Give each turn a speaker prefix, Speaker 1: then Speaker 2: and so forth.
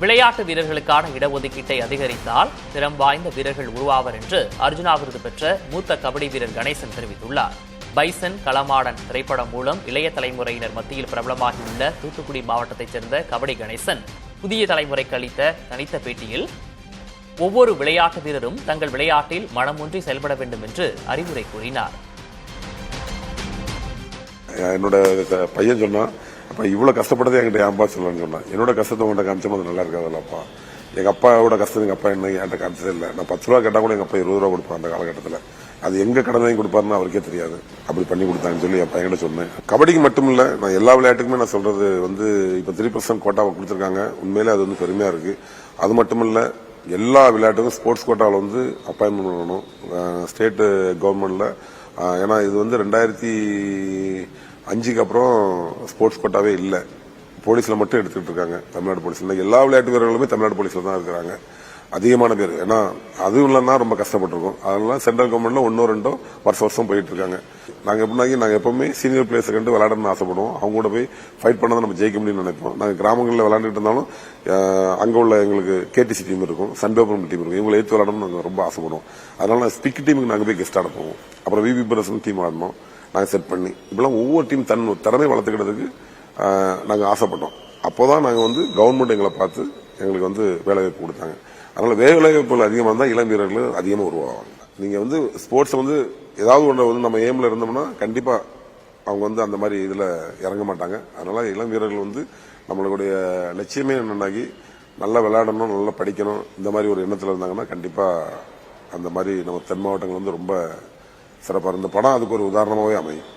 Speaker 1: விளையாட்டு வீரர்களுக்கான இடஒதுக்கீட்டை அதிகரித்தால் திறம் வாய்ந்த வீரர்கள் உருவாவர் என்று அர்ஜுனா விருது பெற்ற மூத்த கபடி வீரர் கணேசன் தெரிவித்துள்ளார். பைசன் களமாடன் திரைப்படம் மூலம் இளைய தலைமுறையினர் மத்தியில் பிரபலமாகியுள்ள தூத்துக்குடி மாவட்டத்தைச் சேர்ந்த கபடி கணேசன் புதிய தலைமுறைக்கு அளித்த தனித்த பேட்டியில் ஒவ்வொரு விளையாட்டு வீரரும் தங்கள் விளையாட்டில் மனமொன்றி செயல்பட வேண்டும் என்று அறிவுரை கூறினார்.
Speaker 2: என்னோட பையன் சொன்னா, அப்ப இவ்வளவு கஷ்டப்பட்டதே என்கிட்ட ஏன்பா சொல்லணும்னு சொன்னா, என்னோட கஷ்டத்தை உங்கள்கிட்ட காமிச்சோம் அது நல்லா இருக்காதுல்லப்பா. எங்க அப்பாவோட கஷ்டம் எங்க அப்பா என்ன என்கிட்ட காமிச்சதே இல்லை. நான் 10 ரூபா கேட்டா கூட எங்க அப்பா 20 ரூபா கொடுப்பேன். அந்த காலகட்டத்தில் அது எங்க கடன் வாங்கி கொடுப்பாருன்னு அவருக்கே தெரியாது. அப்படி பண்ணி கொடுத்தாங்கன்னு சொல்லி என் பையன்கிட்ட சொன்னேன். கபடிக்கு மட்டும் இல்ல, நான் எல்லா விளையாட்டுக்குமே நான் சொல்றது இப்ப 3% கோட்டாவை கொடுத்திருக்காங்க. உண்மையிலே அது பெருமையா இருக்கு. அது மட்டும் இல்ல, எல்லா விளையாட்டுக்கும் ஸ்போர்ட்ஸ் கோட்டாவில் அப்பாயின்மெண்ட் பண்ணணும் ஸ்டேட் கவர்மெண்ட்ல. ஏன்னா இது 2005க்கு அப்புறம் ஸ்போர்ட்ஸ் கோட்டாவே இல்லை. போலீஸ்ல மட்டும் எடுத்துட்டு இருக்காங்க. தமிழ்நாடு போலீஸ்ல எல்லா விளையாட்டு வீரர்களுமே தமிழ்நாடு போலீஸ்ல தான் இருக்கிறாங்க அதிகமான பேர். ஏன்னா அதுவும் இல்லைன்னா ரொம்ப கஷ்டப்பட்டிருக்கோம். அதனால சென்ட்ரல் கவர்மெண்ட்ல 1-2 வருஷம் போயிட்டு இருக்காங்க. நாங்க எப்பவுமே சீனியர் பிளேயர்ஸ் கண்டு விளையாடணும்னு ஆசைப்படுவோம். அவங்க கூட போய் ஃபைட் பண்ணதான் நம்ம ஜெயிக்க முடியும்னு நினைப்போம். நாங்க கிராமங்களில் விளையாண்டுட்டு இருந்தாலும் அங்க உள்ள எங்களுக்கு கேடிசி டீம் இருக்கும், சன்பேபுரம் டீம் இருக்கும். இவங்களை எடுத்து விளையாடணும்னு நாங்க ரொம்ப ஆசைப்படுவோம். அதனால ஸ்பிக் டீமுக்கு நாங்க போய் கெஸ்ட் அனுப்புவோம். அப்புறம் விபி பிரசன் டீம் ஆடணும் நாங்க செட் பண்ணி. இப்பெல்லாம் ஒவ்வொரு டீம் திறமை வளர்த்துக்கிறதுக்கு நாங்க ஆசைப்பட்டோம். அப்போதான் நாங்க கவர்மெண்ட் எங்களை பார்த்து எங்களுக்கு வேலை வாய்ப்பு கொடுத்தாங்க. அதனால வேலை வாய்ப்புகள் அதிகமா இருந்தா இளம் வீரர்கள் அதிகமா உருவாவாங்க. நீங்க ஸ்போர்ட்ஸ் ஏதாவது ஒன்று நம்ம எய்ம்ல இருந்தோம்னா கண்டிப்பா அவங்க அந்த மாதிரி இதுல இறங்க மாட்டாங்க. அதனால இளம் வீரர்கள் நம்மளுடைய லட்சியமே என்னன்னாக்கி நல்லா விளையாடணும், நல்லா படிக்கணும், இந்த மாதிரி ஒரு எண்ணத்துல இருந்தாங்கன்னா கண்டிப்பா அந்த மாதிரி நம்ம தென் மாவட்டங்கள் ரொம்ப சிறப்பா இருந்த படம் அதுக்கு ஒரு உதாரணமாவே அமையும்.